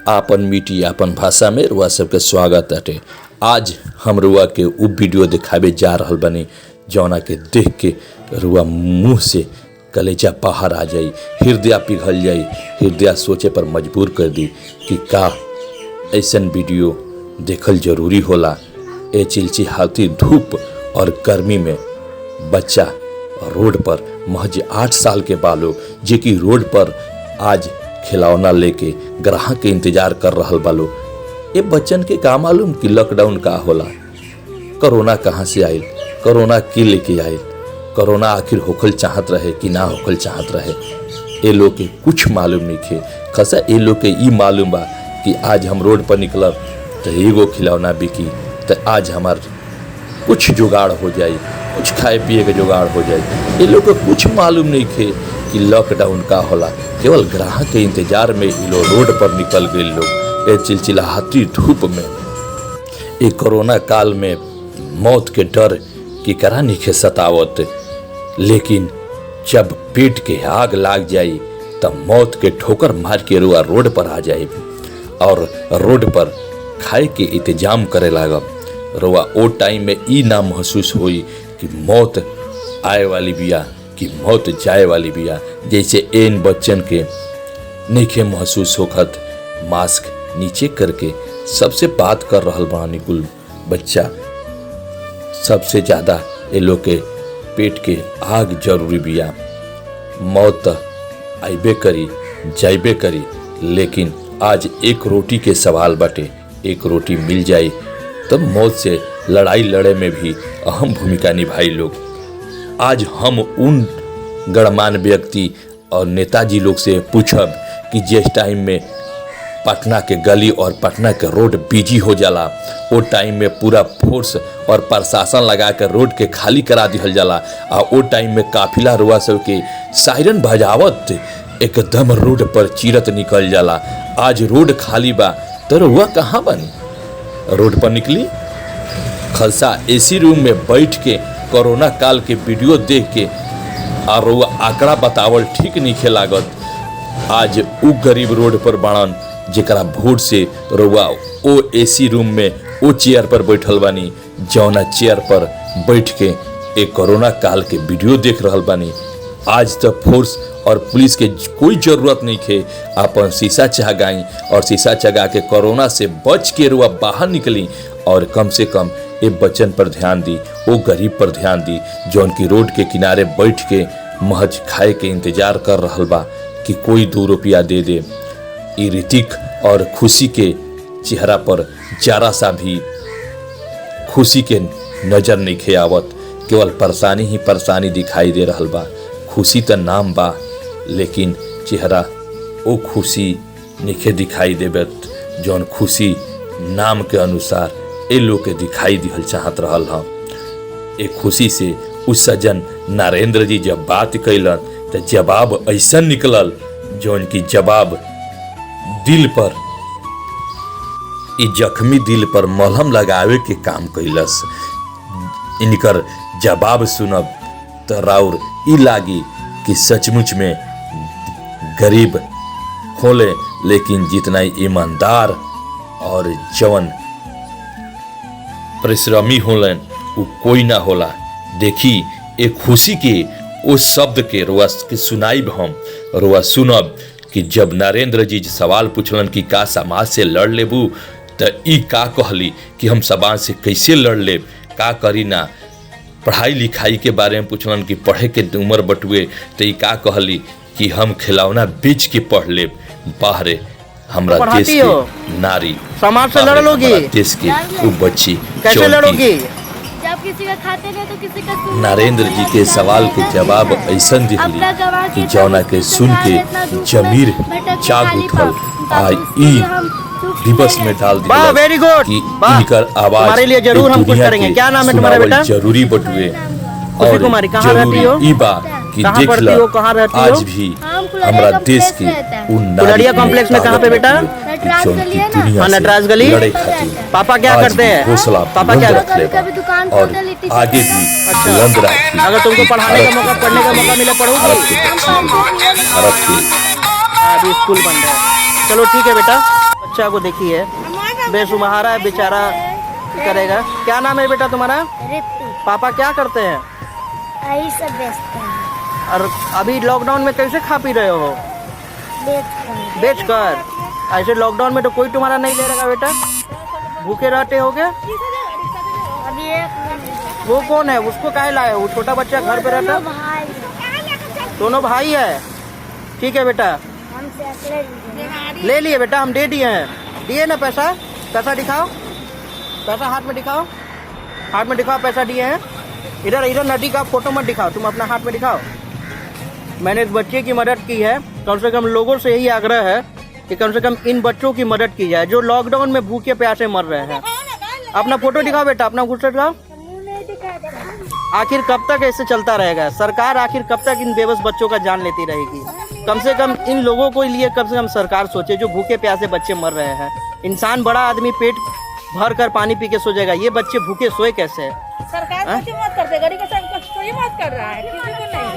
आपन मीठी आपन भाषा में रुआ सबके स्वागत अटे। आज हम रुआ के उ वीडियो दिखावे जा रहल बनी जौना के देख के रुआ मुंह से कलेजा बाहर आ जाई, हृदय पिघल जाई, हृदय सोचे पर मजबूर कर दी कि का ऐसन वीडियो देखल जरूरी होला। ए चिलचिलाती धूप और गर्मी में बच्चा रोड पर महज 8 साल के बालो जे कि रोड पर आज खिलौना लेके ग्राहक के इंतजार कर रहल बालो। ये बच्चन के का मालूम कि लॉकडाउन का होला, कोरोना कहाँ से आयल, कोरोना की लेके आयल, कोरोना आखिर होखल चाहत रहे कि ना होखल चाहत रहे। ये लोग के कुछ मालूम नहीं खे। खसा ये लोग के ई मालूम बा कि आज हम रोड पर निकलब तो एगो खिलौना बिकी, तो आज हमार कुछ जुगाड़ हो जाए, कुछ खाए पिए के जुगाड़ हो जाए। ये लोग को कुछ मालूम नहीं थे कि लॉकडाउन का होला। केवल ग्राहक के इंतजार में ये लोग रोड पर निकल गए। लोग ये चिलचिलाती धूप में, ये कोरोना काल में मौत के डर की करा नहीं सतावत, लेकिन जब पेट के आग लाग जाई तब मौत के ठोकर मार के रुआ रोड पर आ जाए और रोड पर खाए के इंतजाम करे लागब। रुआ ओ टाइम में ई ना महसूस हुई कि मौत आए वाली बिया कि मौत जाए वाली बिया। जैसे इन बच्चन के नइखे महसूस होखत। मास्क नीचे करके सबसे बात कर रहल बानी कुल बच्चा। सबसे ज्यादा ये लोग के पेट के आग जरूरी बिया। मौत आइबे करी जाइबे करी, लेकिन आज एक रोटी के सवाल बाटे। एक रोटी मिल जाए तब मौत से लड़ाई लड़े में भी अहम भूमिका निभाई लोग। आज हम उन गणमान्य व्यक्ति और नेताजी लोग से पूछब कि जिस टाइम में पटना के गली और पटना के रोड बिजी हो जाला, वो टाइम में पूरा फोर्स और प्रशासन लगा कर रोड के खाली करा दिहल जाला और वो टाइम में काफिला रुआ सब के सायरन बजावत एकदम रोड पर चीरत निकल जाला। आज रोड खाली बा तो रुआ कहाँ बनी? रोड पर निकली खलसा एसी रूम में बैठ के कोरोना काल के वीडियो देख के और रुआ आंकड़ा बतावल ठीक नहीं लागत। आज उ गरीब रोड पर बाड़न जेकरा भोट से रुआ ओ एसी रूम में ओ चेयर पर बैठल बानी, जौना चेयर पर बैठ के एक कोरोना काल के वीडियो देख रहल बानी। आज तो फोर्स और पुलिस के कोई जरूरत नहीं थे। अपन शीशा चगाई और शीशा चगा के कोरोना से बच के रुआ बाहर निकली और कम से कम ये बच्चन पर ध्यान दी, वो गरीब पर ध्यान दी जौन की रोड के किनारे बैठ के महज खाए के इंतजार कर रहल बा कि कोई 2 रुपया दे दे। ये ऋतिक और खुशी के चेहरा पर जरा सा भी खुशी के नजर नहीं खे आवत। केवल परेशानी ही परेशानी दिखाई दे रहल बा। खुशी तो नाम बा, लेकिन चेहरा वो खुशी नहीं दिखाई देबत जौन खुशी नाम के अनुसार ए लोग के दिखाई दिहल चाहत रहल ह। एक खुशी से उस सज्जन नरेंद्र जी जब बात कैलन तो जवाब ऐसा निकलल जौन की जवाब दिल पर, जख्मी दिल पर मलहम लगावे के काम कैलस। इनकर जवाब सुनब तो राउर ई लागी कि सचमुच में गरीब होले, लेकिन जितना ईमानदार और जवन परिश्रमी होलन वो कोई ना होला। देखी एक खुशी के उस शब्द के रुआ के सुनाइब हम रुआ सुनब कि जब नरेंद्र जी सवाल पूछलन कि का समाज से लड़ लेबू, तो ई का कहली कि हम समाज से कैसे लड़ लेब, का करी ना। पढ़ाई लिखाई के बारे में पूछलन कि पढ़े के उम्र बटुए, तो ई का कहली कि हम खिलौना बेच के पढ़ लेब। बाहरे हमरा देश के नारी समाज से लड़ लोगी, देश के वो बच्ची कैसे लड़ोगी? जब किसी का खाते नहीं तो किसी का सुन। नरेंद्र जी के सवाल के जवाब ऐसा दिखली कि जौना के सुन के जमीर जाग उठल। ई दिवस में डाल दिया वेरी गुड कि इनकर आवाज हमारे लिए जरूर हम कुछ करेंगे। क्या नाम है तुम्हारा बेटा? जरूरी बटुए और कुमारी कहाँ रहती हो? ई बा कि देख लो आज भी हमरा देश के कुलड़िया कॉम्प्लेक्स में कहाँ पे बेटा? नटराज गली। पापा क्या करते हैं? पापा क्या करते हैं? और आगे भी बुलंद रखी। अगर तुमको पढ़ाने का मौका, पढ़ने का मौका मिले, पढ़ोगे? भारत के अभी स्कूल बंद है। चलो ठीक है बेटा। बच्चा को देखिए, बेसुहारा है बेचारा, करेगा। क्या नाम है बेटा तुम्हारा? रितु पापा क्या करते हैं? यही सब बेचते हैं, और अभी लॉकडाउन में कैसे खा पी रहे हो? बेच कर। ऐसे लॉकडाउन में तो कोई तुम्हारा नहीं ले रहेगा बेटा, भूखे रहते होगे। अभी एक वो कौन है? उसको काहे लाए? वो छोटा बच्चा घर पे रहता? भाई दोनों भाई है। ठीक है बेटा, हमसे अकेले लीजिए। ले लिए बेटा, हम दे दिए हैं। दिए ना पैसा? पैसा दिखाओ, पैसा हाथ में दिखाओ, हाथ में दिखाओ, पैसा दिए हैं। इधर इधर नदी का फोटो मत दिखाओ, तुम अपना हाथ में दिखाओ। मैंने इस बच्चे की मदद की है। कम से कम लोगों से यही आग्रह है कि कम से कम इन बच्चों की मदद की जाए जो लॉकडाउन में भूखे प्यासे मर रहे हैं। अपना फोटो दिखाओ बेटा, अपना फोटो दिखाओ। आखिर कब तक ऐसे चलता रहेगा? सरकार आखिर कब तक इन बेबस बच्चों का जान लेती रहेगी? कम से कम इन लोगों को लिए कम से कम सरकार सोचे जो भूखे प्यासे बच्चे मर रहे हैं। इंसान बड़ा आदमी पेट भर कर पानी पी के सो जाएगा, ये बच्चे भूखे सोए कैसे? सरकार कुछ मत करते, गरीब का कोई मत कर रहा है, किसी को नहीं।